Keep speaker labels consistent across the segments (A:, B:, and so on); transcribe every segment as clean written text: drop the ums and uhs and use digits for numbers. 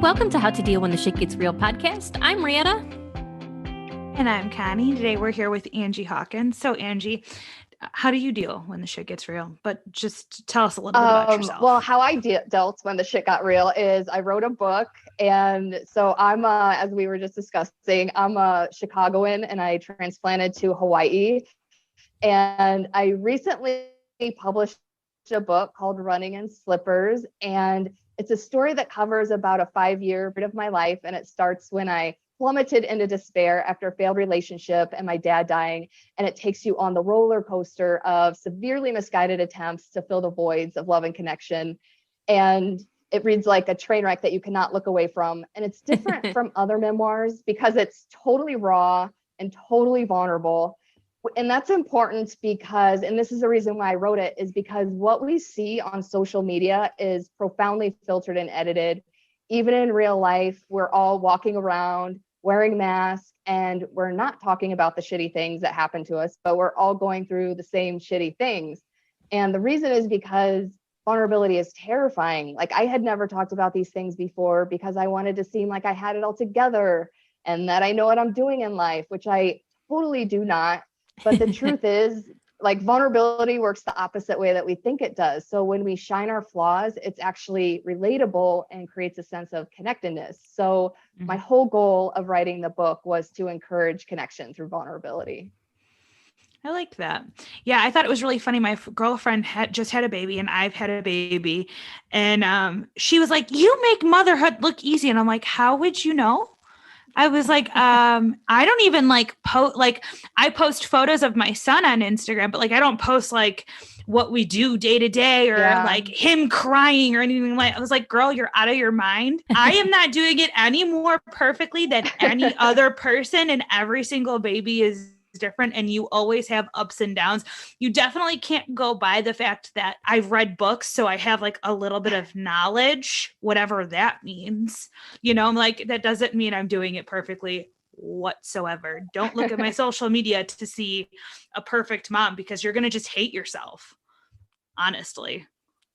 A: welcome to How to Deal When the Shit Gets Real podcast. I'm Rihanna.
B: And I'm Connie. Today we're here with Angie Hawkins. So Angie, how do you deal when the shit gets real? But just tell us a little bit about yourself.
C: Well, how I dealt when the shit got real is I wrote a book. And so I'm, as we were just discussing, I'm a Chicagoan and I transplanted to Hawaii. And I recently published a book called Running in Slippers. And it's a story that covers about a 5-year period of my life. And it starts when I plummeted into despair after a failed relationship and my dad dying. And it takes you on the roller coaster of severely misguided attempts to fill the voids of love and connection. And it reads like a train wreck that you cannot look away from. And it's different from other memoirs because it's totally raw and totally vulnerable. And that's important because, and this is the reason why I wrote it, is because what we see on social media is profoundly filtered and edited. Even in real life, we're all walking around wearing masks and we're not talking about the shitty things that happen to us, but we're all going through the same shitty things. And the reason is because vulnerability is terrifying. Like I had never talked about these things before because I wanted to seem like I had it all together and that I know what I'm doing in life, which I totally do not. But the truth is, like vulnerability works the opposite way that we think it does. So when we shine our flaws, it's actually relatable and creates a sense of connectedness. So my whole goal of writing the book was to encourage connection through vulnerability.
B: I liked that. Yeah, I thought it was really funny. My girlfriend just had a baby and I've had a baby. And she was like, you make motherhood look easy. And I'm like, how would you know? I was like, I don't even I post photos of my son on Instagram, but like, I don't post like what we do day to day or like him crying or anything like. I was like, girl, you're out of your mind. I am not doing it any more perfectly than any other person, and every single baby is different and you always have ups and downs. You definitely can't go by the fact that I've read books, so I have like a little bit of knowledge, whatever that means. You know, I'm like, that doesn't mean I'm doing it perfectly whatsoever. Don't look at my social media to see a perfect mom because you're going to just hate yourself, honestly.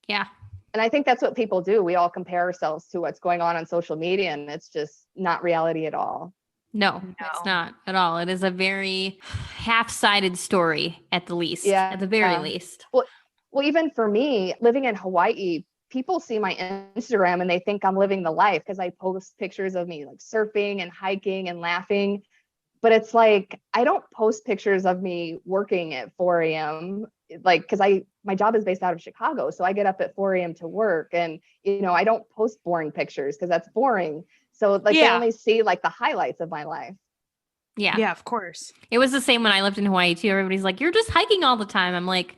A: Yeah.
C: And I think that's what people do. We all compare ourselves to what's going on social media, and it's just not reality at all.
A: No, it's not at all. It is a very half-sided story at the least, at the very least.
C: Well, even for me, living in Hawaii, people see my Instagram and they think I'm living the life because I post pictures of me like surfing and hiking and laughing. But it's like, I don't post pictures of me working at 4 a.m. like, because my job is based out of Chicago. So I get up at 4 a.m. to work and, you know, I don't post boring pictures because that's boring. So like they only see like the highlights of my life.
A: Yeah.
B: Yeah, of course.
A: It was the same when I lived in Hawaii too. Everybody's like, you're just hiking all the time. I'm like,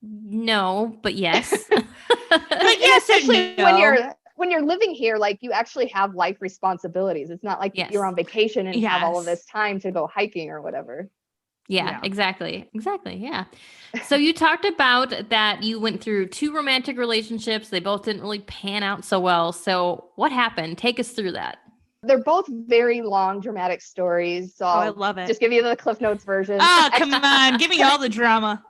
A: no, but yes.
C: But yeah, especially when you're living here, like you actually have life responsibilities. It's not like you're on vacation and have all of this time to go hiking or whatever.
A: Yeah, exactly. Yeah. So you talked about that you went through 2 romantic relationships. They both didn't really pan out so well. So what happened? Take us through that.
C: They're both very long, dramatic stories. So
B: I love it.
C: Just give you the Cliff Notes version.
B: Oh, come on. Give me all the drama.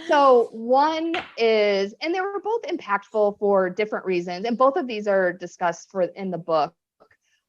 C: So one is, and they were both impactful for different reasons. And both of these are discussed in the book.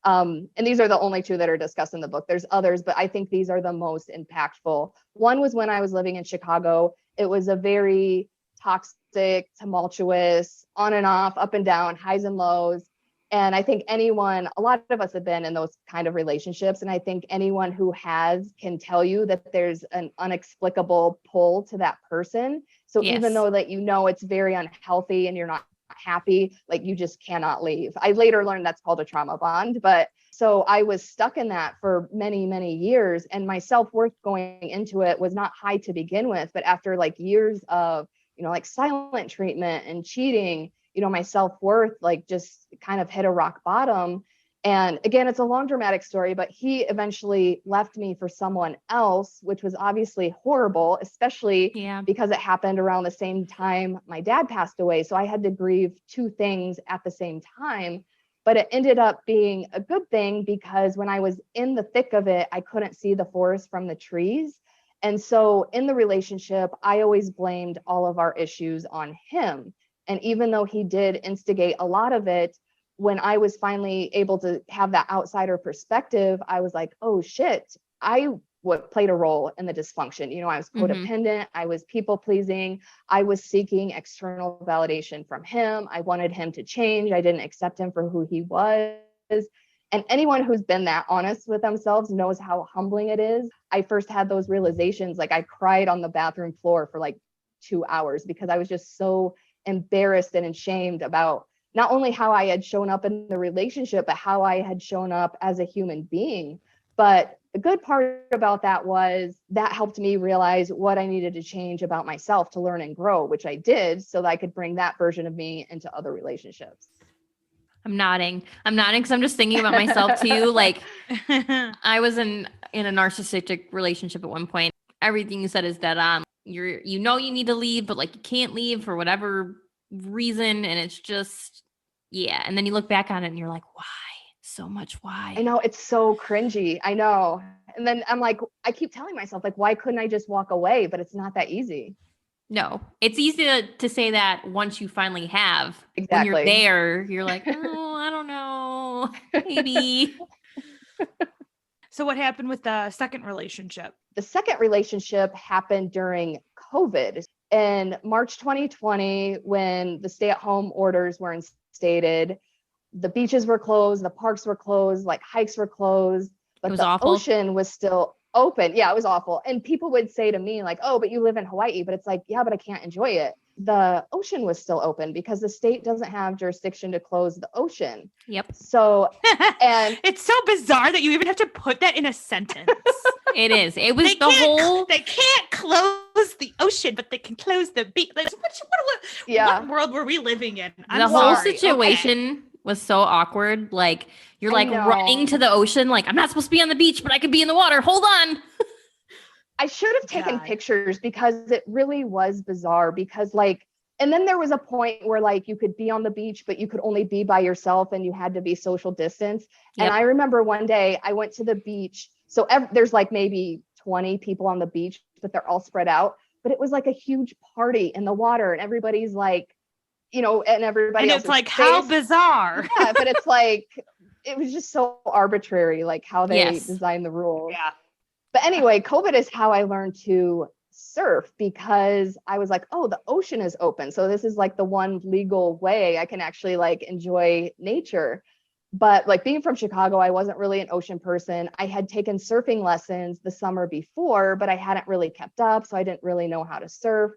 C: And these are the only 2 that are discussed in the book. There's others, but I think these are the most impactful. One was when I was living in Chicago. It was a very toxic, tumultuous, on and off, up and down, highs and lows. And I think a lot of us have been in those kind of relationships. And I think anyone who has can tell you that there's an inexplicable pull to that person. So even though that, you know, it's very unhealthy and you're not happy, like you just cannot leave. I later learned that's called a trauma bond. But so I was stuck in that for many, many years. And my self-worth going into it was not high to begin with. But after like years of, you know, like silent treatment and cheating, you know, my self-worth like just kind of hit a rock bottom. And again, it's a long dramatic story, but he eventually left me for someone else, which was obviously horrible, especially because it happened around the same time my dad passed away. So I had to grieve 2 things at the same time. But it ended up being a good thing because when I was in the thick of it, I couldn't see the forest from the trees. And so in the relationship, I always blamed all of our issues on him. And even though he did instigate a lot of it, when I was finally able to have that outsider perspective, I was like, oh shit, played a role in the dysfunction. You know, I was codependent, I was people pleasing, I was seeking external validation from him. I wanted him to change. I didn't accept him for who he was. And anyone who's been that honest with themselves knows how humbling it is. I first had those realizations, like I cried on the bathroom floor for like 2 hours because I was just so embarrassed and ashamed about not only how I had shown up in the relationship, but how I had shown up as a human being. But the good part about that was that helped me realize what I needed to change about myself to learn and grow, which I did, so that I could bring that version of me into other relationships.
A: I'm nodding because I'm just thinking about myself too. Like I was in a narcissistic relationship at one point. Everything you said is dead on. You need to leave, but like you can't leave for whatever reason. And it's just, yeah. And then you look back on it and you're like, why? So much why?
C: I know, it's so cringy. I know. And then I'm like, I keep telling myself, like, why couldn't I just walk away? But it's not that easy.
A: No, it's easy to say that once you finally have.
C: Exactly.
A: When you're there, you're like, oh, I don't know, maybe.
B: So what happened with the second relationship?
C: The second relationship happened during COVID. In March 2020, when the stay-at-home orders were instated, the beaches were closed, the parks were closed, like hikes were closed, but the ocean was still open. Yeah, it was awful. And people would say to me like, oh, but you live in Hawaii. But it's like, yeah, but I can't enjoy it. The ocean was still open because the state doesn't have jurisdiction to close the ocean.
A: Yep.
C: So, and
B: it's so bizarre that you even have to put that in a sentence.
A: It is. It was
B: they can't close the ocean, but they can close the beach. Like, what world were we living in?
A: The whole situation was so awkward. Like you're like running to the ocean. Like I'm not supposed to be on the beach, but I could be in the water. Hold on.
C: I should have taken pictures because it really was bizarre because like, and then there was a point where like you could be on the beach, but you could only be by yourself and you had to be social distance. Yep. And I remember one day I went to the beach. So there's like maybe 20 people on the beach, but they're all spread out. But it was like a huge party in the water and everybody's like, you know, and everybody else.
B: And it's like, how bizarre.
C: Yeah, but it's like, it was just so arbitrary, like how they designed the rules.
B: Yeah.
C: But anyway, COVID is how I learned to surf because I was like, oh, the ocean is open. So this is like the one legal way I can actually like enjoy nature. But like being from Chicago, I wasn't really an ocean person. I had taken surfing lessons the summer before, but I hadn't really kept up. So I didn't really know how to surf.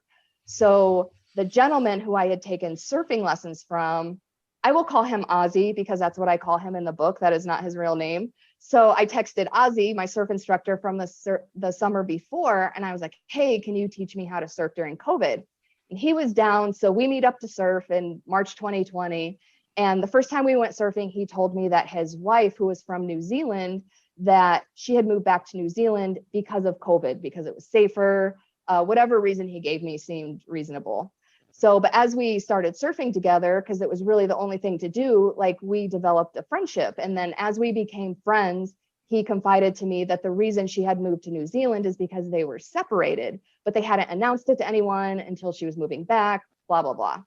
C: So the gentleman who I had taken surfing lessons from, I will call him Ozzy because that's what I call him in the book. That is not his real name. So I texted Ozzy, my surf instructor from the summer before, and I was like, hey, can you teach me how to surf during COVID? And he was down. So we meet up to surf in March 2020. And the first time we went surfing, he told me that his wife, who was from New Zealand, that she had moved back to New Zealand because of COVID, because it was safer. Whatever reason he gave me seemed reasonable. So, but as we started surfing together, because it was really the only thing to do, like we developed a friendship. And then as we became friends, he confided to me that the reason she had moved to New Zealand is because they were separated, but they hadn't announced it to anyone until she was moving back, blah, blah, blah.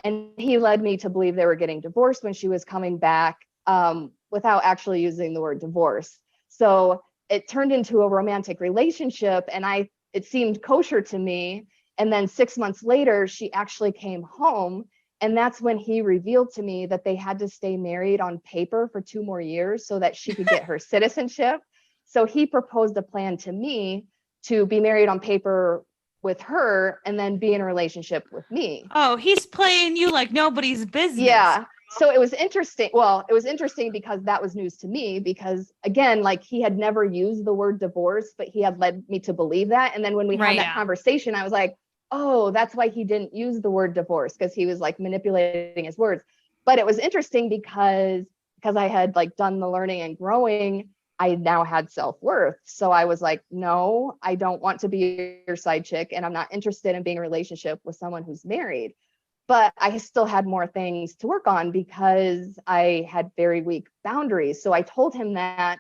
C: And he led me to believe they were getting divorced when she was coming back without actually using the word divorce. So it turned into a romantic relationship and it seemed kosher to me. And then 6 months later, she actually came home. And that's when he revealed to me that they had to stay married on paper for 2 more years so that she could get her citizenship. So he proposed a plan to me to be married on paper with her and then be in a relationship with me.
B: Oh, he's playing you like nobody's business.
C: Yeah. So it was interesting. Well, it was interesting because that was news to me because again, like he had never used the word divorce, but he had led me to believe that. And then when we had that conversation, I was like, oh, that's why he didn't use the word divorce because he was like manipulating his words. But it was interesting because I had like done the learning and growing, I now had self-worth. So I was like, no, I don't want to be your side chick. And I'm not interested in being in a relationship with someone who's married. But I still had more things to work on because I had very weak boundaries. So I told him that,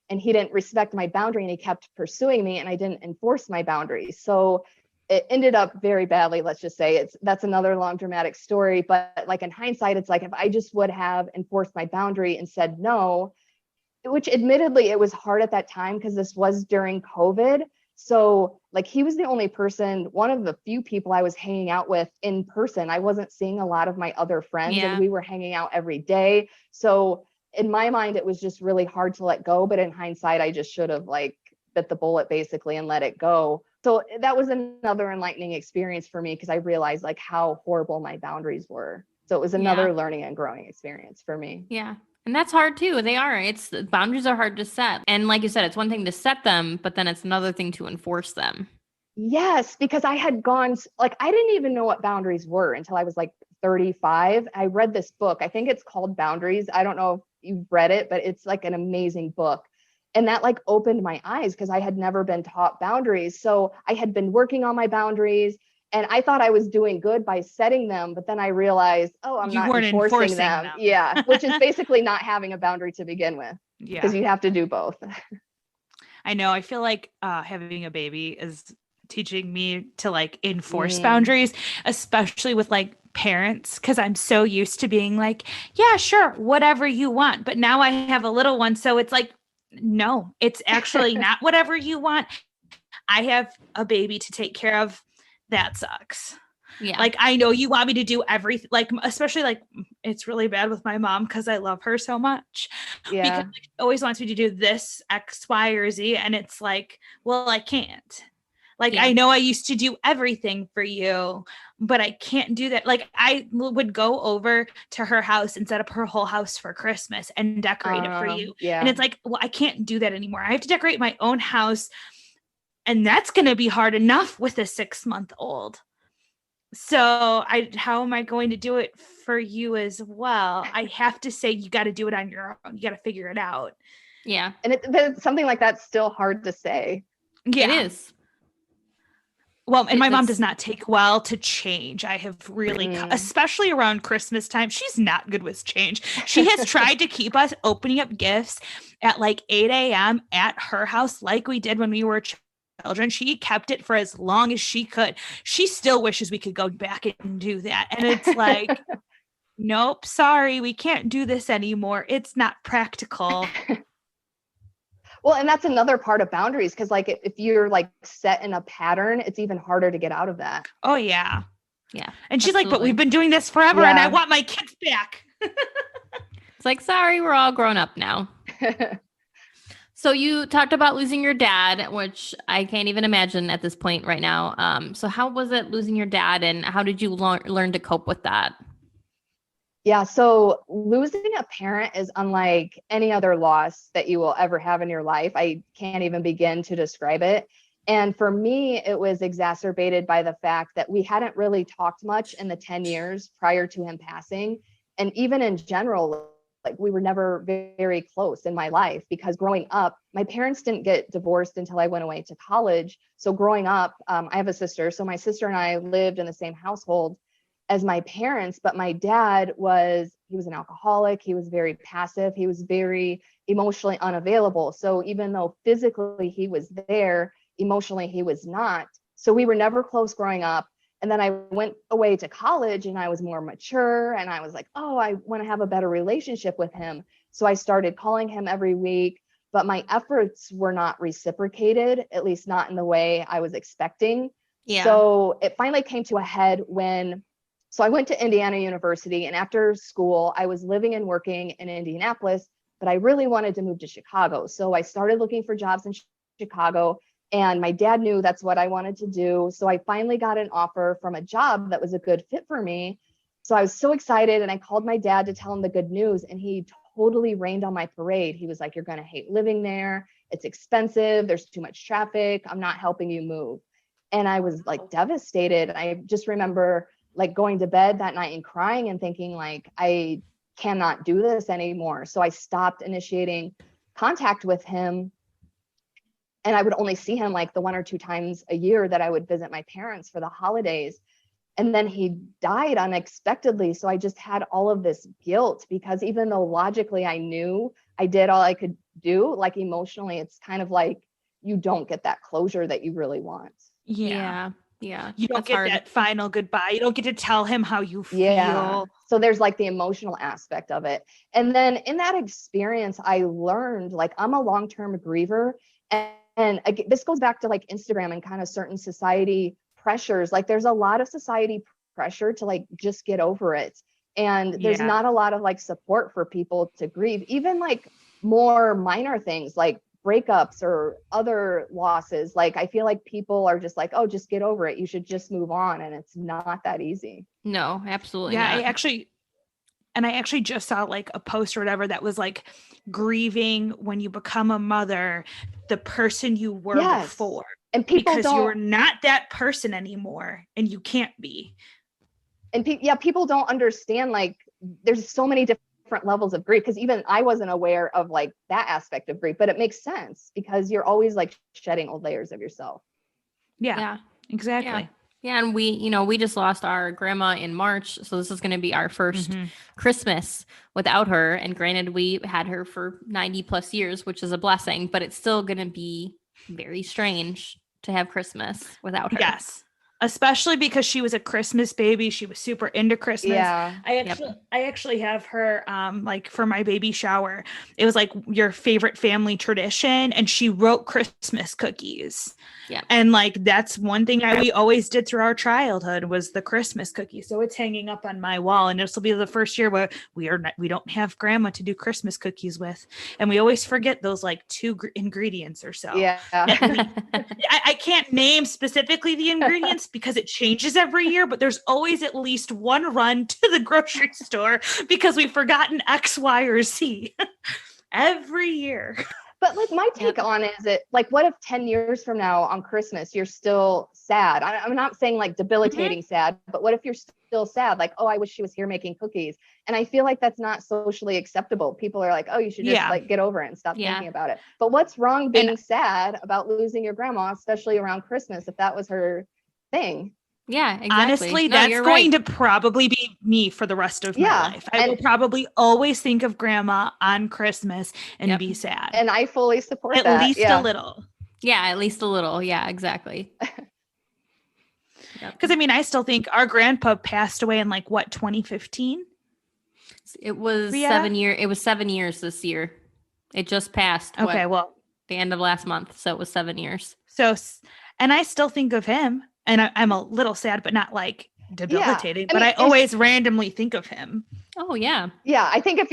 C: and he didn't respect my boundary and he kept pursuing me and I didn't enforce my boundaries. So it ended up very badly. Let's just say that's another long dramatic story. But like in hindsight, it's like, if I just would have enforced my boundary and said no, which admittedly it was hard at that time because this was during COVID. So like he was the only person, one of the few people I was hanging out with in person. I wasn't seeing a lot of my other friends and we were hanging out every day. So in my mind, it was just really hard to let go. But in hindsight, I just should have like bit the bullet basically and let it go. So that was another enlightening experience for me because I realized like how horrible my boundaries were. So it was another learning and growing experience for me.
A: Yeah. And that's hard too. They are. Boundaries are hard to set. And like you said, it's one thing to set them, but then it's another thing to enforce them.
C: Yes, because I had gone, like, I didn't even know what boundaries were until I was like 35. I read this book. I think it's called Boundaries. I don't know if you've read it, but it's like an amazing book. And that like opened my eyes because I had never been taught boundaries. So I had been working on my boundaries and I thought I was doing good by setting them. But then I realized, oh, I'm not enforcing them. Yeah, which is basically not having a boundary to begin with. Yeah, because you have to do both.
B: I know. I feel like having a baby is teaching me to like enforce boundaries, especially with like parents, because I'm so used to being like, yeah, sure, whatever you want. But now I have a little one. So it's like, no, it's actually not whatever you want. I have a baby to take care of. That sucks. Yeah. Like, I know you want me to do everything, like, especially like it's really bad with my mom because I love her so much. Yeah. Because like, she always wants me to do this X, Y, or Z. And it's like, well, I can't. Like, I know I used to do everything for you, but I can't do that. Like, I would go over to her house and set up her whole house for Christmas and decorate it for you. Yeah. And it's like, well, I can't do that anymore. I have to decorate my own house. And that's going to be hard enough with a 6-month-old. So how am I going to do it for you as well? I have to say, you got to do it on your own. You got to figure it out.
A: Yeah.
C: And something like that's still hard to say.
B: Yeah.
A: It is.
B: Well, and my mom does not take well to change. I have really, especially around Christmas time, she's not good with change. She has tried to keep us opening up gifts at like 8 a.m. at her house like we did when we were children. She kept it for as long as she could. She still wishes we could go back and do that. And it's like, nope, sorry, we can't do this anymore. It's not practical.
C: Well, and that's another part of boundaries, because like if you're like set in a pattern, it's even harder to get out of that.
B: Oh, yeah.
A: Yeah.
B: And she's like, but we've been doing this forever and I want my kids back.
A: It's like, sorry, we're all grown up now. So you talked about losing your dad, which I can't even imagine at this point right now. So how was it losing your dad and how did you learn to cope with that?
C: Yeah, so losing a parent is unlike any other loss that you will ever have in your life. I can't even begin to describe it. And for me, it was exacerbated by the fact that we hadn't really talked much in the 10 years prior to him passing. And even in general, like we were never very close in my life because growing up, my parents didn't get divorced until I went away to college. So growing up, I have a sister. So my sister and I lived in the same household as my parents, but my dad he was an alcoholic. He was very passive. He was very emotionally unavailable. So even though physically he was there, emotionally he was not. So we were never close growing up. And then I went away to college and I was more mature and I was like, oh, I want to have a better relationship with him. So I started calling him every week, but my efforts were not reciprocated, at least not in the way I was expecting. Yeah. So it finally came to a head so I went to Indiana University, and after school, I was living and working in Indianapolis, but I really wanted to move to Chicago. So I started looking for jobs in Chicago, and my dad knew that's what I wanted to do. So I finally got an offer from a job that was a good fit for me. So I was so excited, and I called my dad to tell him the good news, and he totally rained on my parade. He was like, you're going to hate living there. It's expensive. There's too much traffic. I'm not helping you move. And I was like devastated. I just remember like going to bed that night and crying and thinking like, I cannot do this anymore. So I stopped initiating contact with him. And I would only see him like the 1 or 2 times a year that I would visit my parents for the holidays. And then he died unexpectedly. So I just had all of this guilt because even though logically I knew I did all I could do, like emotionally, it's kind of like you don't get that closure that you really want.
A: Yeah. Yeah.
B: You don't
A: That's
B: get
A: hard.
B: that final goodbye. You don't get to tell him how you
C: Yeah.
B: feel.
C: So there's like the emotional aspect of it. And then in that experience, I learned like I'm a long-term griever. And again, this goes back to like Instagram and kind of certain society pressures. Like there's a lot of society pressure to like just get over it. And there's
B: Yeah.
C: not a lot of like support for people to grieve, even like more minor things like breakups or other losses. Like I feel like people are just like, oh, just get over it. You should just move on. And it's not that easy.
A: No, absolutely
B: Yeah,
A: not.
B: I actually just saw like a post or whatever that was like grieving when you become a mother, the person you were
C: Yes.
B: before.
C: And people
B: because
C: don't,
B: you're not that person anymore and you can't be.
C: and people don't understand like there's so many different levels of grief, because even I wasn't aware of like that aspect of grief, but it makes sense because you're always like shedding old layers of yourself.
B: Yeah, exactly.
A: Yeah, and we just lost our grandma in March, so this is going to be our first Christmas without her. And granted, we had her for 90 plus years, which is a blessing, but it's still going to be very strange to have Christmas without her.
B: Yes. Especially because she was a Christmas baby. She was super into Christmas.
C: Yeah.
B: I actually have her like for my baby shower. It was like your favorite family tradition, and she wrote Christmas cookies.
A: Yeah.
B: And like that's one thing we always did through our childhood was the Christmas cookie. So it's hanging up on my wall, and this will be the first year where we don't have grandma to do Christmas cookies with, and we always forget those like two ingredients or so.
C: Yeah.
B: I can't name specifically the ingredients because it changes every year, but there's always at least one run to the grocery store because we've forgotten X, Y, or Z every year.
C: But like my take on it is it like, what if 10 years from now on Christmas, you're still sad? I'm not saying like debilitating sad, but what if you're still sad? Like, oh, I wish she was here making cookies. And I feel like that's not socially acceptable. People are like, oh, you should just like get over it and stop thinking about it. But what's wrong being sad about losing your grandma, especially around Christmas, if that was her thing?
A: Yeah, exactly.
B: Honestly, that's going to probably be me for the rest of my life. I will probably always think of grandma on Christmas and be sad.
C: And I fully support
B: that. At least a little.
A: Yeah, at least a little. Yeah, exactly.
B: Because I mean, I still think our grandpa passed away in like what, 2015?
A: It was 7 years. It was 7 years this year. It just passed.
B: Okay, well,
A: the end of last month. So it was 7 years.
B: So, and I still think of him. And I'm a little sad, but not like debilitating. But I always randomly think of him.
A: Oh, yeah.
C: Yeah. I think if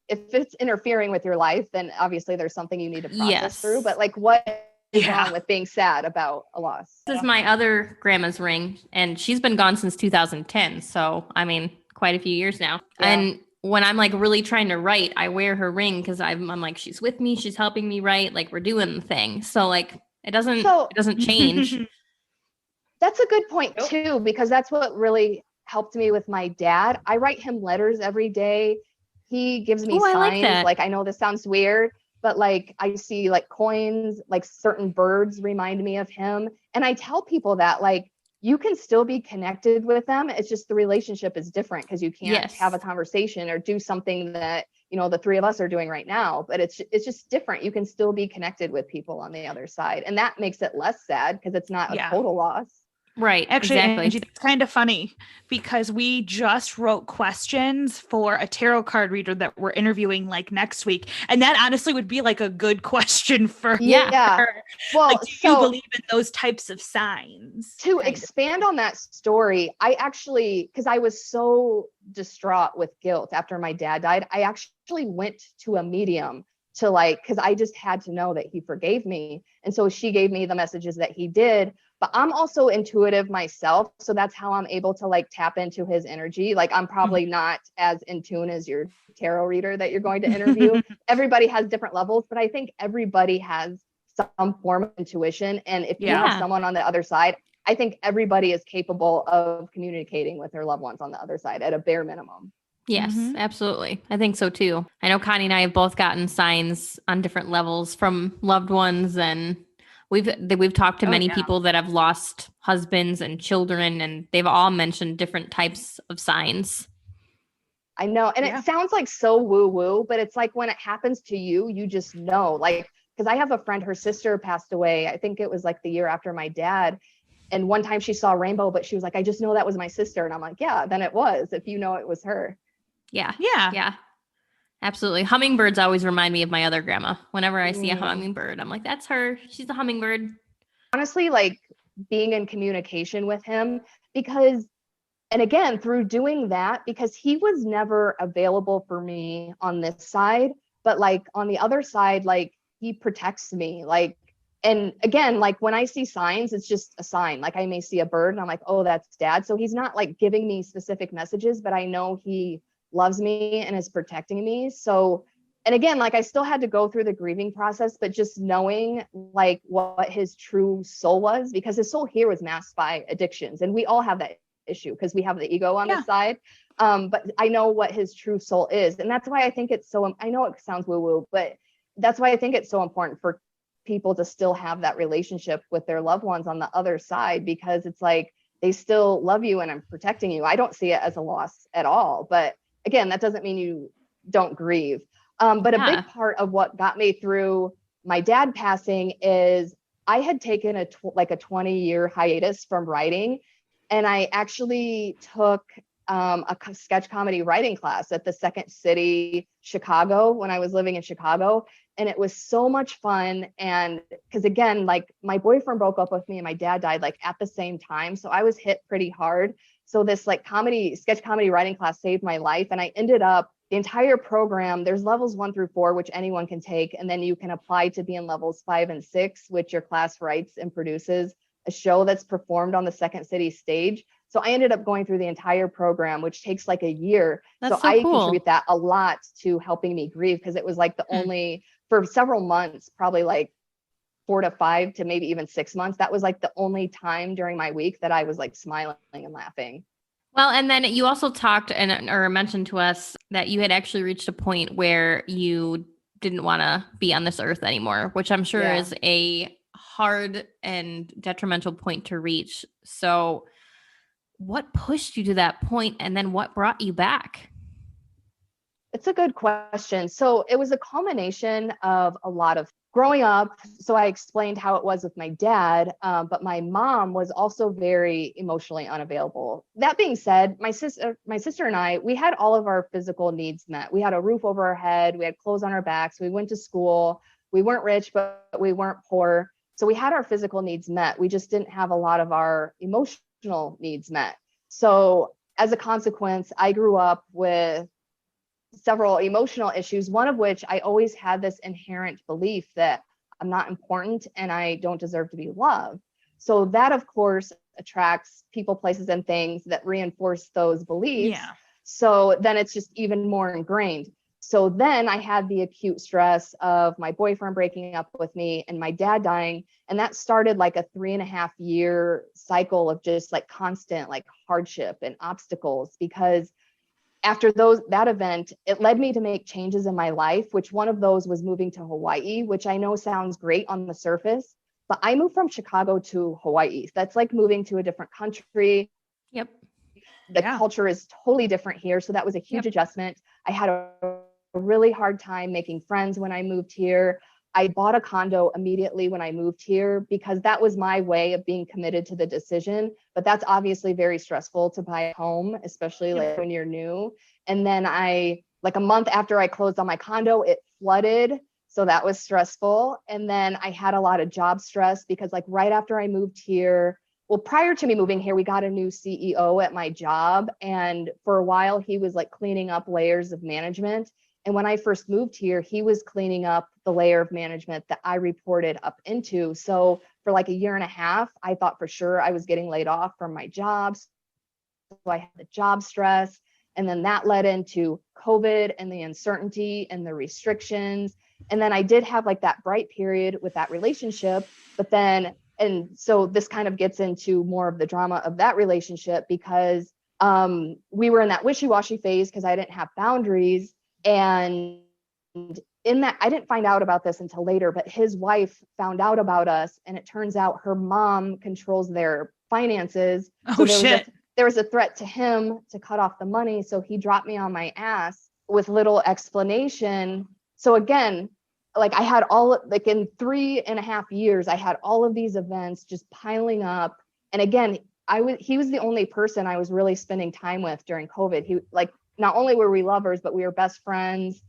C: it's interfering with your life, then obviously there's something you need to process through. But like, what is wrong with being sad about a loss?
A: This is my other grandma's ring, and she's been gone since 2010. So, I mean, quite a few years now. Yeah. And when I'm like really trying to write, I wear her ring because I'm like, she's with me. She's helping me write. Like, we're doing the thing. So like, it doesn't change.
C: That's a good point too, because that's what really helped me with my dad. I write him letters every day. He gives me signs. Like I know this sounds weird, but like I see like coins, like certain birds remind me of him. And I tell people that like you can still be connected with them. It's just the relationship is different because you can't have a conversation or do something that, you know, the three of us are doing right now, but it's just different. You can still be connected with people on the other side. And that makes it less sad because it's not a total loss.
A: Right.
B: Actually,
A: exactly.
B: Angie, that's kind of funny because we just wrote questions for a tarot card reader that we're interviewing like next week. And that honestly would be like a good question for her.
C: Well,
B: like, do you believe in those types of signs?
C: To expand on that story, I actually, because I was so distraught with guilt after my dad died, I actually went to a medium to like, because I just had to know that he forgave me. And so she gave me the messages that he did. But I'm also intuitive myself. So that's how I'm able to like tap into his energy. Like I'm probably not as in tune as your tarot reader that you're going to interview. Everybody has different levels, but I think everybody has some form of intuition. And if you have someone on the other side, I think everybody is capable of communicating with their loved ones on the other side at a bare minimum.
A: Yes, absolutely. I think so too. I know Connie and I have both gotten signs on different levels from loved ones, and we've talked to many people that have lost husbands and children, and they've all mentioned different types of signs.
C: I know. And it sounds like so woo-woo, but it's like when it happens to you, you just know, like, because I have a friend, her sister passed away. I think it was like the year after my dad. And one time she saw a rainbow, but she was like, I just know that was my sister. And I'm like, yeah, then it was, if you know it was her.
A: Yeah.
B: Yeah.
A: Yeah. Absolutely. Hummingbirds always remind me of my other grandma. Whenever I see a
C: Mm.
A: hummingbird, I'm like, that's her. She's a hummingbird.
C: Honestly, like being in communication with him, because, and again, through doing that, because he was never available for me on this side, but like on the other side, like he protects me. Like, and again, like when I see signs, it's just a sign. Like I may see a bird and I'm like, oh, that's dad. So he's not like giving me specific messages, but I know he loves me and is protecting me. So, and again, like I still had to go through the grieving process, but just knowing like what his true soul was, because his soul here was masked by addictions. And we all have that issue because we have the ego on this side. But I know what his true soul is. And that's why I think it's so, I know it sounds woo woo, but that's why I think it's so important for people to still have that relationship with their loved ones on the other side, because it's like they still love you and I'm protecting you. I don't see it as a loss at all. But again, that doesn't mean you don't grieve. But a big part of what got me through my dad passing is I had taken a 20-year hiatus from writing. And I actually took a sketch comedy writing class at the Second City, Chicago, when I was living in Chicago. And it was so much fun. And because again, like my boyfriend broke up with me and my dad died like at the same time. So I was hit pretty hard. So this like sketch comedy writing class saved my life. And I ended up, the entire program, there's levels 1 through 4, which anyone can take. And then you can apply to be in levels 5 and 6, which your class writes and produces a show that's performed on the Second City stage. So I ended up going through the entire program, which takes like a year.
A: That's
C: so I
A: cool.
C: contribute that a lot to helping me grieve, because it was like the only, for several months, probably like 4 to 5 to maybe even 6 months, that was like the only time during my week that I was like smiling and laughing.
A: Well, and then you also talked or mentioned to us that you had actually reached a point where you didn't want to be on this earth anymore, which I'm sure is a hard and detrimental point to reach. So what pushed you to that point, and then what brought you back?
C: It's a good question. So it was a culmination of a lot of growing up. So I explained how it was with my dad, but my mom was also very emotionally unavailable. That being said, my sister and I, we had all of our physical needs met. We had a roof over our head. We had clothes on our backs. We went to school. We weren't rich, but we weren't poor. So we had our physical needs met. We just didn't have a lot of our emotional needs met. So as a consequence, I grew up with several emotional issues, one of which I always had this inherent belief that I'm not important and I don't deserve to be loved. So that, of course, attracts people, places, and things that reinforce those beliefs.
B: Yeah.
C: So then it's just even more ingrained. So then I had the acute stress of my boyfriend breaking up with me and my dad dying. And that started like a 3.5-year cycle of just like constant like hardship and obstacles, because after that event, it led me to make changes in my life, which one of those was moving to Hawaii, which I know sounds great on the surface, but I moved from Chicago to Hawaii. That's like moving to a different country.
A: Yep.
C: The culture is totally different here. So that was a huge adjustment. I had a really hard time making friends when I moved here. I bought a condo immediately when I moved here because that was my way of being committed to the decision. But that's obviously very stressful to buy a home, especially like when you're new. And then like a month after I closed on my condo, it flooded. So that was stressful. And then I had a lot of job stress because like right after I moved here, well, prior to me moving here, we got a new CEO at my job. And for a while, he was like cleaning up layers of management. And when I first moved here, he was cleaning up the layer of management that I reported up into. So for like a year and a half, I thought for sure I was getting laid off from my jobs. So I had the job stress. And then that led into COVID and the uncertainty and the restrictions. And then I did have like that bright period with that relationship. But then, and so this kind of gets into more of the drama of that relationship, because we were in that wishy-washy phase because I didn't have boundaries. And in that, I didn't find out about this until later, but his wife found out about us. And it turns out her mom controls their finances.
B: Oh,
C: so there was a threat to him to cut off the money. So he dropped me on my ass with little explanation. So again, like I had like in 3.5 years, I had all of these events just piling up. And again, he was the only person I was really spending time with during COVID. He like, not only were we lovers, but we were best friends.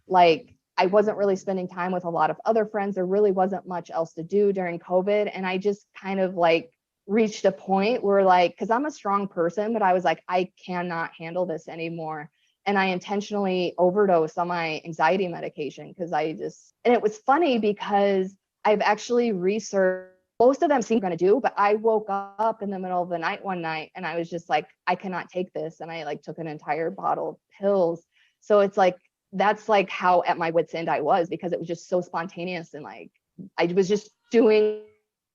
C: Like, I wasn't really spending time with a lot of other friends. There really wasn't much else to do during COVID. And I just kind of like reached a point where like, cause I'm a strong person, but I was like, I cannot handle this anymore. And I intentionally overdosed on my anxiety medication because and it was funny because I've actually researched, most of them seem going to do, but I woke up in the middle of the night one night and I was just like, I cannot take this. And I like took an entire bottle of pills. So it's like, that's like how at my wit's end I was, because it was just so spontaneous. And like, I was just doing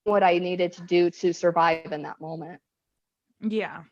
C: what I needed to do to survive in that moment.
B: Yeah.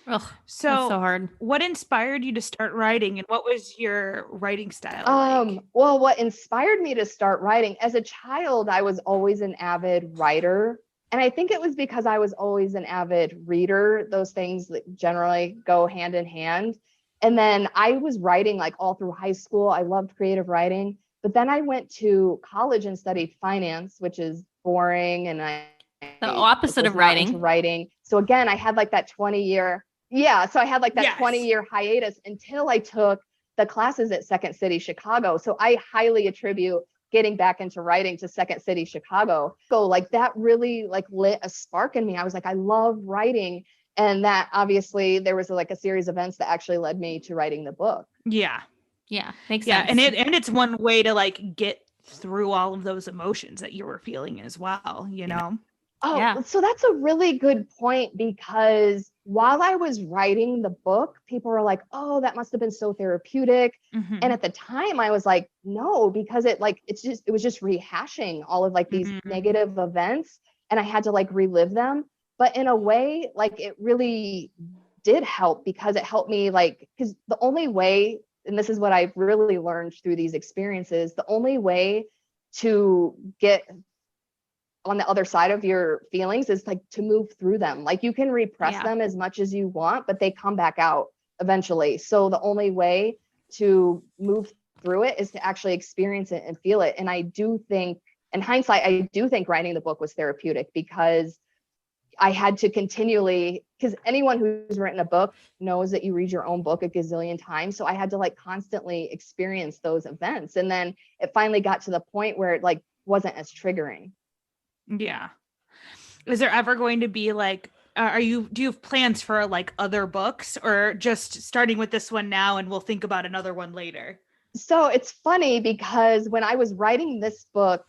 A: Ugh, so hard.
B: What inspired you to start writing, and what was your writing style like?
C: Well, what inspired me to start writing as a child, I was always an avid writer. And I think it was because I was always an avid reader. Those things that generally go hand in hand. And then I was writing like all through high school. I loved creative writing. But then I went to college and studied finance, which is boring. And
A: the opposite of
C: writing. So again, I had like that 20-year. Yeah. So I had like that 20-year hiatus until I took the classes at Second City, Chicago. So I highly attribute getting back into writing to Second City, Chicago. So like that really like lit a spark in me. I was like, I love writing. And that obviously there was like a series of events that actually led me to writing the book.
B: Yeah.
A: Yeah. Makes sense.
B: And it's one way to like get through all of those emotions that you were feeling as well, you know?
C: Oh, yeah. So that's a really good point, because while I was writing the book, people were like, oh, that must have been so therapeutic. Mm-hmm. And at the time I was like, no, because it was just rehashing all of like these negative events, and I had to like relive them. But in a way, like it really did help, because it helped me because the only way, and this is what I've really learned through these experiences, the only way to get on the other side of your feelings is like to move through them. Like you can repress them as much as you want, but they come back out eventually. So the only way to move through it is to actually experience it and feel it. And I do think, in hindsight, I do think writing the book was therapeutic, because I had to continually, because anyone who's written a book knows that you read your own book a gazillion times. So I had to like constantly experience those events. And then it finally got to the point where it like wasn't as triggering.
B: Yeah. Is there ever going to be like, do you have plans for like other books, or just starting with this one now and we'll think about another one later?
C: So it's funny, because when I was writing this book,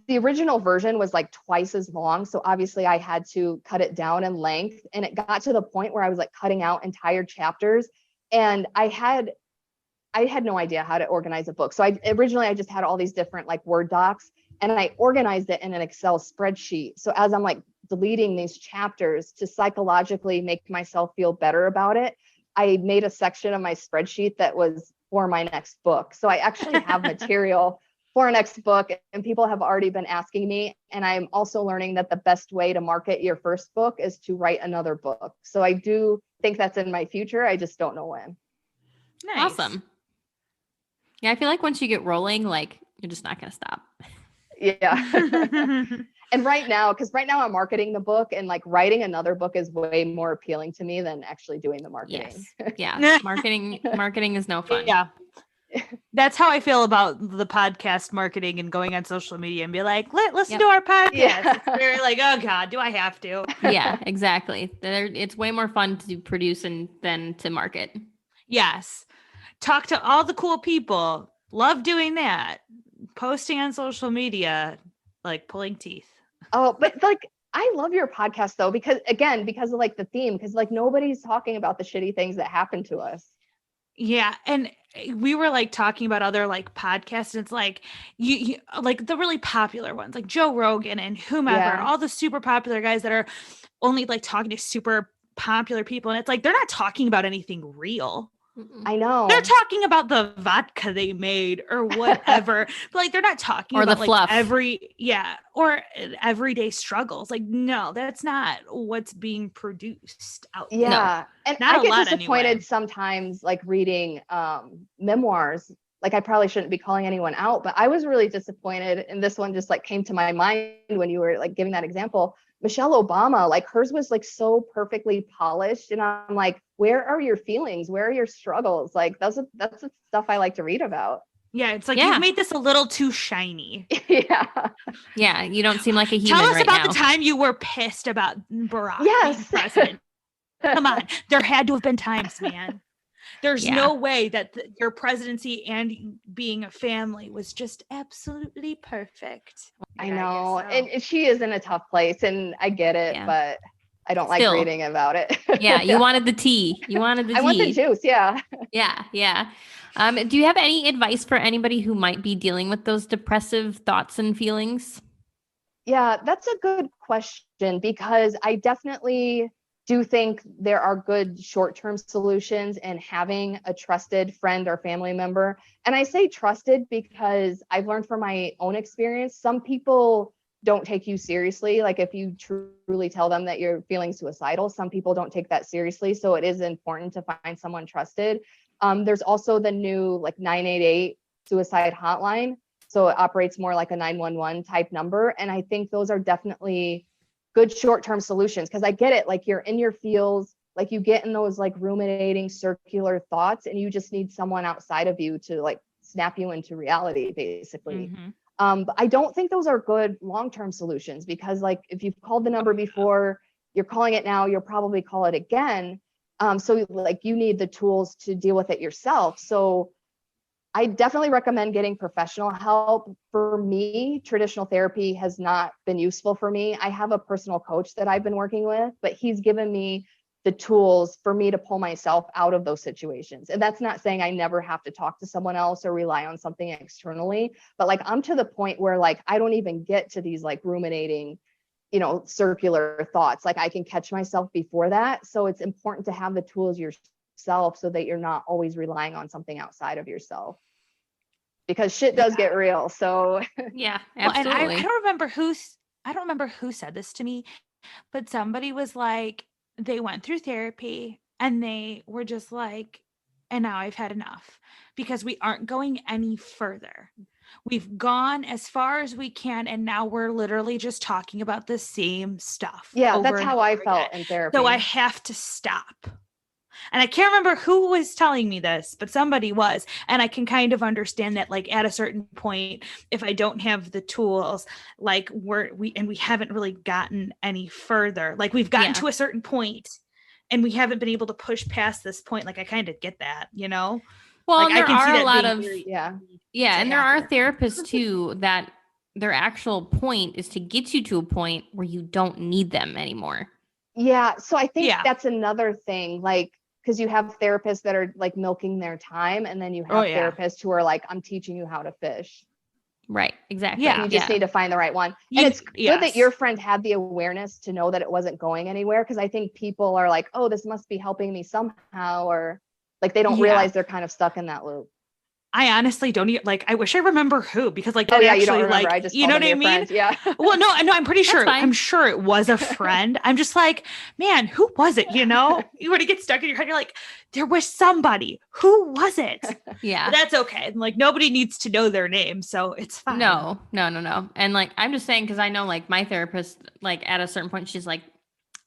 C: the original version was like twice as long. So obviously I had to cut it down in length, and it got to the point where I was like cutting out entire chapters, and I had no idea how to organize a book. So I just had all these different like Word docs, and I organized it in an Excel spreadsheet. So as I'm like deleting these chapters to psychologically make myself feel better about it, I made a section of my spreadsheet that was for my next book. So I actually have material for a next book, and people have already been asking me. And I'm also learning that the best way to market your first book is to write another book. So I do think that's in my future. I just don't know when.
B: Nice.
A: Awesome. Yeah, I feel like once you get rolling, like you're just not going to stop.
C: Yeah. And right now I'm marketing the book, and like writing another book is way more appealing to me than actually doing the marketing.
A: Yes. Yeah. Marketing is no fun.
B: Yeah. That's how I feel about the podcast marketing and going on social media and be like, listen to our podcast. Yeah. They're like, oh God, do I have to?
A: Yeah, exactly. It's way more fun to produce than to market.
B: Yes. Talk to all the cool people. Love doing that. Posting on social media, like pulling teeth.
C: Oh, but like, I love your podcast though, because of like the theme, because like nobody's talking about the shitty things that happen to us.
B: Yeah. And we were like talking about other like podcasts, and it's like you like the really popular ones like Joe Rogan and whomever, all the super popular guys that are only like talking to super popular people. And it's like, they're not talking about anything real.
C: I know.
B: They're talking about the vodka they made or whatever. But like, they're not talking
A: or
B: about
A: the fluff.
B: or everyday struggles. Like, no, that's not what's being produced out there.
C: Yeah. And
B: not
C: I get disappointed sometimes, like reading memoirs like, I probably shouldn't be calling anyone out, but I was really disappointed. And this one just like came to my mind when you were like giving that example. Michelle Obama, like hers was like so perfectly polished. And I'm like, where are your feelings? Where are your struggles? Like that's the stuff I like to read about.
B: Yeah, it's like you've made this a little too shiny.
C: Yeah.
A: Yeah, you don't seem like a human.
B: Tell us
A: right
B: about
A: now.
B: the time you were pissed about Barack being
C: Yes.
B: president. Come on, there had to have been times, man. There's no way that your presidency and being a family was just absolutely perfect.
C: I know. And she is in a tough place, and I get it, but I don't like reading about it.
A: Yeah, you wanted the tea. You wanted the tea.
C: I want the juice, yeah.
A: Yeah. Do you have any advice for anybody who might be dealing with those depressive thoughts and feelings?
C: Yeah, that's a good question, because I definitely do think there are good short-term solutions in having a trusted friend or family member. And I say trusted because I've learned from my own experience, some people don't take you seriously. Like if you truly tell them that you're feeling suicidal, some people don't take that seriously. So it is important to find someone trusted. There's also the new like 988 suicide hotline. So it operates more like a 911 type number. And I think those are definitely good short-term solutions, because I get it. Like you're in your feels, like you get in those like ruminating circular thoughts, and you just need someone outside of you to like snap you into reality, basically. But I don't think those are good long-term solutions, because like if you've called the number before, you're calling it now, you'll probably call it again. So like you need the tools to deal with it yourself. So I definitely recommend getting professional help. For me, traditional therapy has not been useful for me. I have a personal coach that I've been working with, but he's given me the tools for me to pull myself out of those situations. And that's not saying I never have to talk to someone else or rely on something externally, but like I'm to the point where like I don't even get to these like ruminating, circular thoughts. Like I can catch myself before that. So it's important to have the tools yourself so that you're not always relying on something outside of yourself, because shit does get real. So
A: yeah,
B: absolutely.
A: absolutely.
B: I don't remember who said this to me, but somebody was like, they went through therapy and they were just like, and now I've had enough, because we aren't going any further. We've gone as far as we can, and now we're literally just talking about the same stuff.
C: Yeah, that's how I felt in therapy.
B: So I have to stop. And I can't remember who was telling me this, but somebody was. And I can kind of understand that, like at a certain point, if I don't have the tools, like we haven't really gotten any further. Like we've gotten to a certain point and we haven't been able to push past this point. Like I kind of get that,
A: Well,
B: like,
A: there
B: I can
A: are
B: see that
A: a lot
B: being
A: of
B: really,
A: and there are therapists too that their actual point is to get you to a point where you don't need them anymore.
C: Yeah. So I think that's another thing, like, because you have therapists that are like milking their time, and then you have therapists who are like, I'm teaching you how to fish.
A: Right. Exactly.
C: You just need to find the right one. And it's good that your friend had the awareness to know that it wasn't going anywhere, because I think people are like, oh, this must be helping me somehow, or like they don't realize they're kind of stuck in that loop.
B: I honestly don't even, like, I wish I remember who, because like,
C: that
B: actually,
C: you don't remember.
B: like,
C: I just
B: you know what I mean?
C: Friends. Yeah.
B: Well, no, I'm pretty sure. I'm sure it was a friend. I'm just like, man, who was it? You when it gets stuck in your head, you're like, there was somebody. Who was it?
A: Yeah.
B: But that's okay. And like, nobody needs to know their name, so it's fine.
A: No. And like, I'm just saying, because I know like my therapist, like at a certain point, she's like,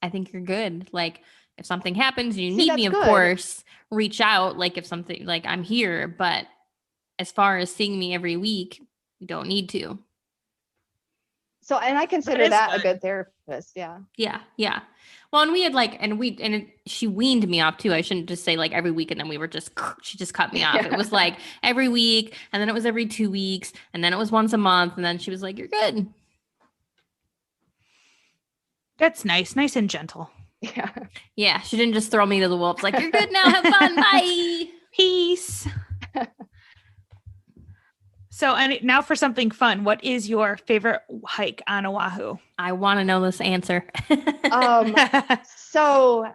A: I think you're good. Like if something happens, you need me, of course, reach out. Like if something, like I'm here, but as far as seeing me every week, you don't need to.
C: So, and I consider that a good therapist. Yeah.
A: Yeah. Well, and we had she weaned me off too. I shouldn't just say like every week and then she just cut me off. It was like every week, and then it was every 2 weeks, and then it was once a month, and then she was like, you're good.
B: That's nice and gentle.
C: Yeah.
A: Yeah. She didn't just throw me to the wolves. Like, you're good now. Have fun. Bye.
B: Peace. So, and now for something fun, what is your favorite hike on Oahu?
A: I want to know this answer.
C: So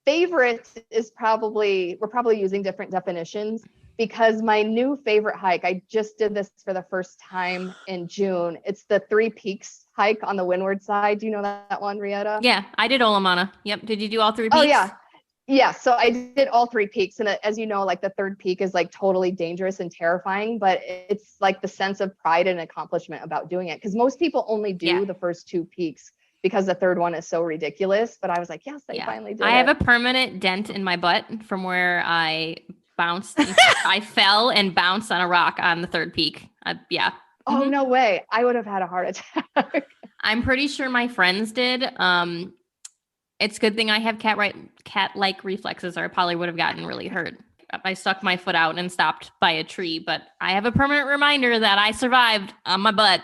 C: favorite is we're probably using different definitions, because my new favorite hike, I just did this for the first time in June. It's the Three Peaks hike on the windward side. Do you know that one, Rieta?
A: Yeah, I did Olamana. Yep. Did you do all 3 peaks?
C: Oh yeah. Yeah, so I did all 3 peaks, and as you know, like the 3rd peak is like totally dangerous and terrifying, but it's like the sense of pride and accomplishment about doing it, because most people only do the first 2 peaks because the 3rd one is so ridiculous. But I was like, yes, I finally did
A: I
C: it.
A: have a permanent dent in my butt from where I bounced. I fell and bounced on a rock on the 3rd peak. Yeah.
C: Oh, no way. I would have had a heart attack.
A: I'm pretty sure my friends did. It's a good thing I have cat-like reflexes, or I probably would have gotten really hurt. I stuck my foot out and stopped by a tree, but I have a permanent reminder that I survived on my butt.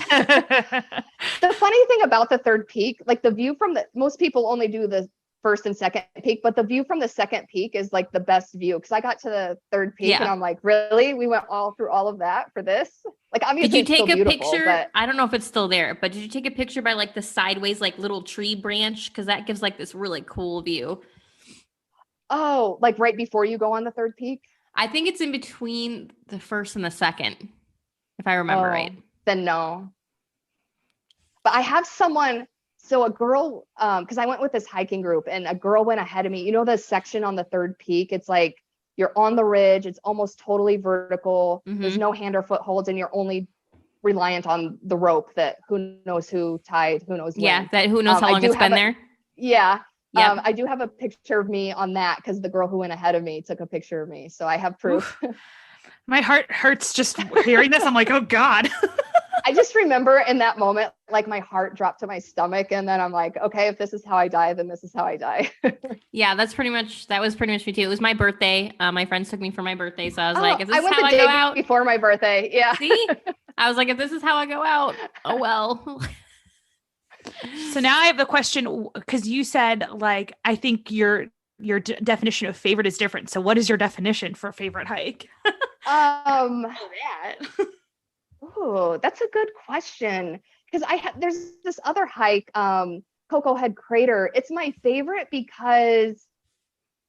C: The funny thing about the 3rd peak, like the view from most people only do the 1st and 2nd peak, but the view from the 2nd peak is like the best view. Cause I got to the 3rd peak and I'm like, really? We went through all of that for this? Like, obviously,
A: did you take a picture?
C: But
A: I don't know if it's still there, but did you take a picture by like the sideways, like little tree branch? Cause that gives like this really cool view.
C: Oh, like right before you go on the 3rd peak?
A: I think it's in between the 1st and the 2nd, if I remember right.
C: Then no. But I have someone, so a girl, because I went with this hiking group and a girl went ahead of me. You know, the section on the 3rd peak, it's like you're on the ridge, it's almost totally vertical. There's no hand or footholds, and you're only reliant on the rope that who knows who tied, who knows when.
A: Yeah, that who knows how long it's been there.
C: Yeah.
A: Yep.
C: I do have a picture of me on that because the girl who went ahead of me took a picture of me. So I have proof.
B: My heart hurts just hearing this. I'm like, oh God.
C: I just remember in that moment, like my heart dropped to my stomach. And then I'm like, okay, if this is how I die, then this is how I die.
A: Yeah, that was pretty much me too. It was my birthday. My friends took me for my birthday. So I was like, is this
C: I went
A: how
C: the
A: I
C: day
A: go out?
C: Before my birthday. Yeah.
A: See? I was like, if this is how I go out, oh well.
B: So now I have a question, because you said, like, I think your definition of favorite is different. So what is your definition for favorite hike?
C: Oh, that's a good question. Because there's this other hike, Cocoa Head Crater. It's my favorite because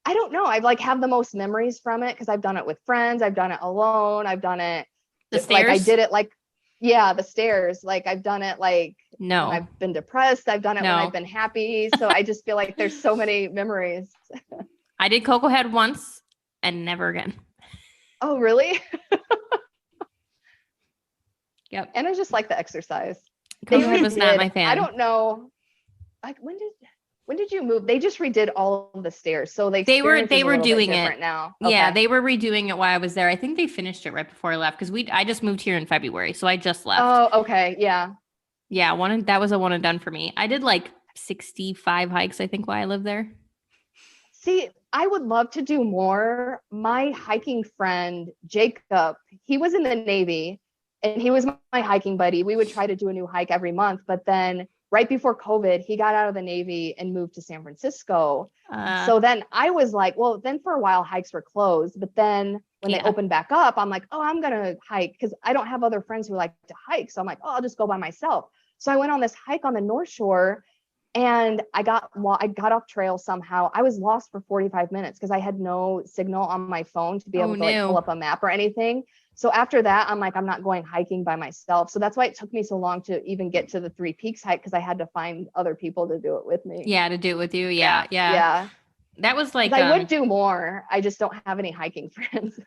C: I don't know. I like have the most memories from it because I've done it with friends. I've done it alone. I've done it.
A: The stairs?
C: Like I did it like, yeah, the stairs. Like I've done it like
A: no.
C: when I've been depressed. I've done it when I've been happy. So I just feel like there's so many memories.
A: I did Cocoa Head once and never again.
C: Oh, really?
A: Yep.
C: And I just like the exercise.
A: Cocoa Head was not my fan.
C: I don't know. Like when did you move? They just redid all of the stairs. So they were doing it now. Okay.
A: Yeah, they were redoing it while I was there. I think they finished it right before I left because I just moved here in February, so I just left.
C: Oh, okay. Yeah.
A: Yeah, that was a one and done for me. I did like 65 hikes, I think, while I lived there.
C: See, I would love to do more. My hiking friend, Jacob, he was in the Navy and he was my hiking buddy. We would try to do a new hike every month, but then right before COVID, he got out of the Navy and moved to San Francisco. So then I was like, well, then for a while hikes were closed, but then when they opened back up, I'm like, oh, I'm going to hike because I don't have other friends who like to hike. So I'm like, oh, I'll just go by myself. So I went on this hike on the North Shore and I got off trail somehow. I was lost for 45 minutes because I had no signal on my phone to be able to like pull up a map or anything. So after that, I'm like, I'm not going hiking by myself. So that's why it took me so long to even get to the 3 Peaks hike because I had to find other people to do it with me.
A: Yeah, to do it with you. Yeah. That was like
C: I would do more. I just don't have any hiking friends.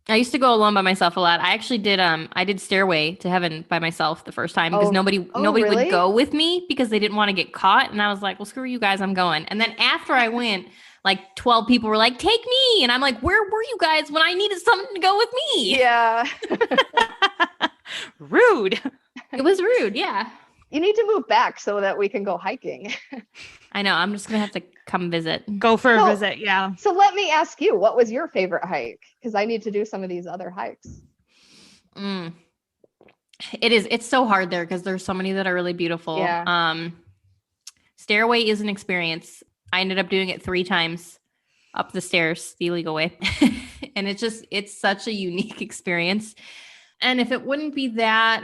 A: I used to go alone by myself a lot. I actually did I did Stairway to Heaven by myself the first time because nobody
C: really?
A: would go with me because they didn't want to get caught. And I was like, well, screw you guys, I'm going. And then after I went, like 12 people were like, take me. And I'm like, where were you guys when I needed someone to go with me?
C: Yeah.
B: Rude.
A: It was rude. Yeah.
C: You need to move back so that we can go hiking.
A: I know. I'm just going to have to come visit.
B: Go for a visit. Yeah.
C: So let me ask you, what was your favorite hike? Because I need to do some of these other hikes.
A: It's so hard there because there's so many that are really beautiful.
C: Yeah.
A: Stairway is an experience. I ended up doing it 3 times up the stairs, the illegal way. And it's such a unique experience. And if it wouldn't be that,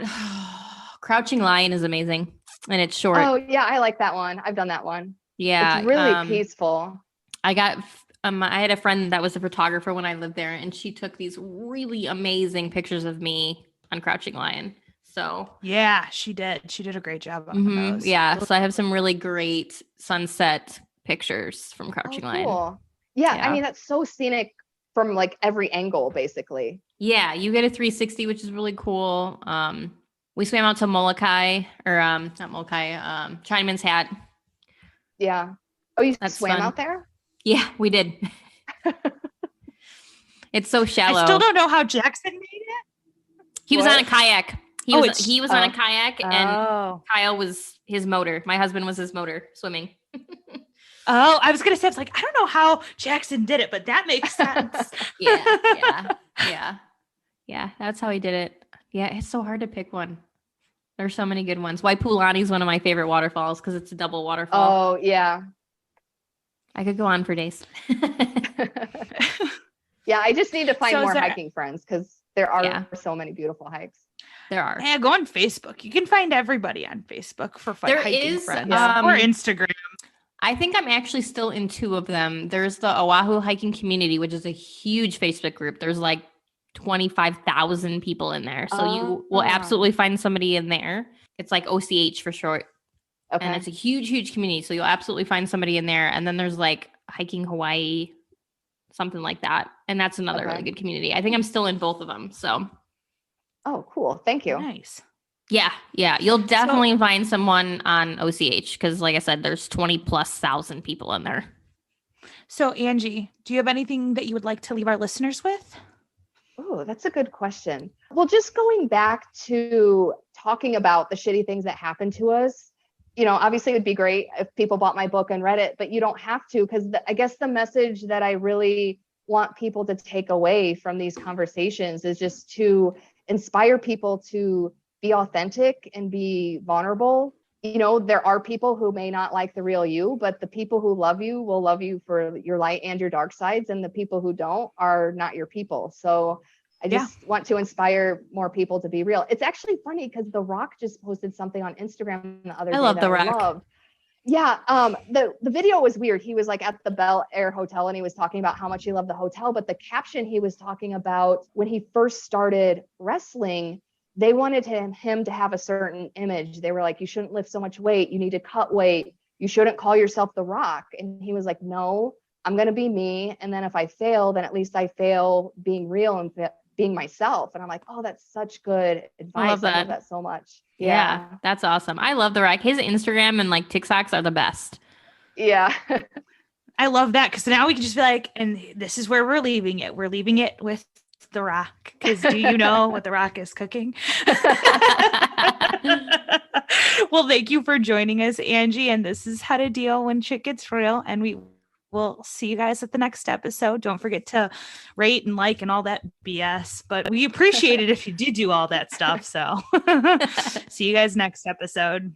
A: Crouching Lion is amazing and it's short.
C: Oh yeah. I like that one. I've done that one.
A: Yeah.
C: It's really peaceful.
A: I had a friend that was a photographer when I lived there and she took these really amazing pictures of me on Crouching Lion. So
B: yeah, she did a great job on those.
A: Yeah. So I have some really great sunset pictures from Crouching Lion.
C: Cool. Yeah,
A: Yeah.
C: I mean, that's so scenic from like every angle, basically.
A: Yeah, you get a 360, which is really cool. We swam out to Molokai, or not Molokai, Chinaman's Hat.
C: Yeah. Oh, you
A: That's
C: swam
A: fun.
C: out there?
A: Yeah, we did. It's so shallow.
B: I still don't know how Jackson made it.
A: He was
C: What?
A: on a kayak. He was on a kayak, and Kyle was his motor. My husband was his motor swimming.
B: Oh, I was gonna say, I was like, I don't know how Jackson did it, but that makes sense.
A: Yeah. That's how he did it. Yeah, it's so hard to pick one. There's so many good ones. Waipulani is one of my favorite waterfalls because it's a double waterfall.
C: Oh, yeah.
A: I could go on for days.
C: Yeah, I just need to find
B: So is
C: more
B: there-
C: hiking friends because there are
A: Yeah.
C: so many beautiful hikes.
A: There are.
B: Yeah, go on Facebook. You can find everybody on Facebook for
A: There
B: hiking
A: is,
B: friends
C: yeah.
B: or Instagram.
A: I think I'm actually still in 2 of them. There's the Oahu hiking community, which is a huge Facebook group. There's like 25,000 people in there. So you will absolutely find somebody in there. It's like OCH for short.
C: Okay.
A: And it's a huge, huge community. So you'll absolutely find somebody in there. And then there's like Hiking Hawaii, something like that. And that's another
C: Okay.
A: really good community. I think I'm still in both of them. So
C: Oh, cool. Thank you.
B: Nice.
A: yeah. You'll definitely find someone on OCH because like I said, there's 20,000+ people in there.
B: So Angie, do you have anything that you would like to leave our listeners with?
C: Oh, that's a good question. Well, just going back to talking about the shitty things that happen to us, obviously it would be great if people bought my book and read it, but you don't have to, because I guess the message that I really want people to take away from these conversations is just to inspire people to be authentic and be vulnerable. There are people who may not like the real you, but the people who love you will love you for your light and your dark sides. And the people who don't are not your people. So I just want to inspire more people to be real. It's actually funny because The Rock just posted something on Instagram the other day.
A: I love
C: that
A: The
C: I
A: Rock.
C: loved. Yeah. The video was weird. He was like at the Bel Air Hotel and he was talking about how much he loved the hotel. But the caption he was talking about when he first started wrestling, they wanted him to have a certain image. They were like, you shouldn't lift so much weight. You need to cut weight. You shouldn't call yourself The Rock. And he was like, no, I'm going to be me. And then if I fail, then at least I fail being real and being myself. And I'm like, oh, that's such good advice.
A: I love that.
C: So much.
A: Yeah, that's awesome. I love The Rock. His Instagram and like TikToks are the best.
C: Yeah.
B: I love that because now we can just be like, and this is where we're leaving it. We're leaving it with The Rock. Because do you know what The Rock is cooking? Well, thank you for joining us, Angie. And this is How to Deal When Shit Gets Real. And we will see you guys at the next episode. Don't forget to rate and like and all that BS. But we appreciate it if you did do all that stuff. So see you guys next episode.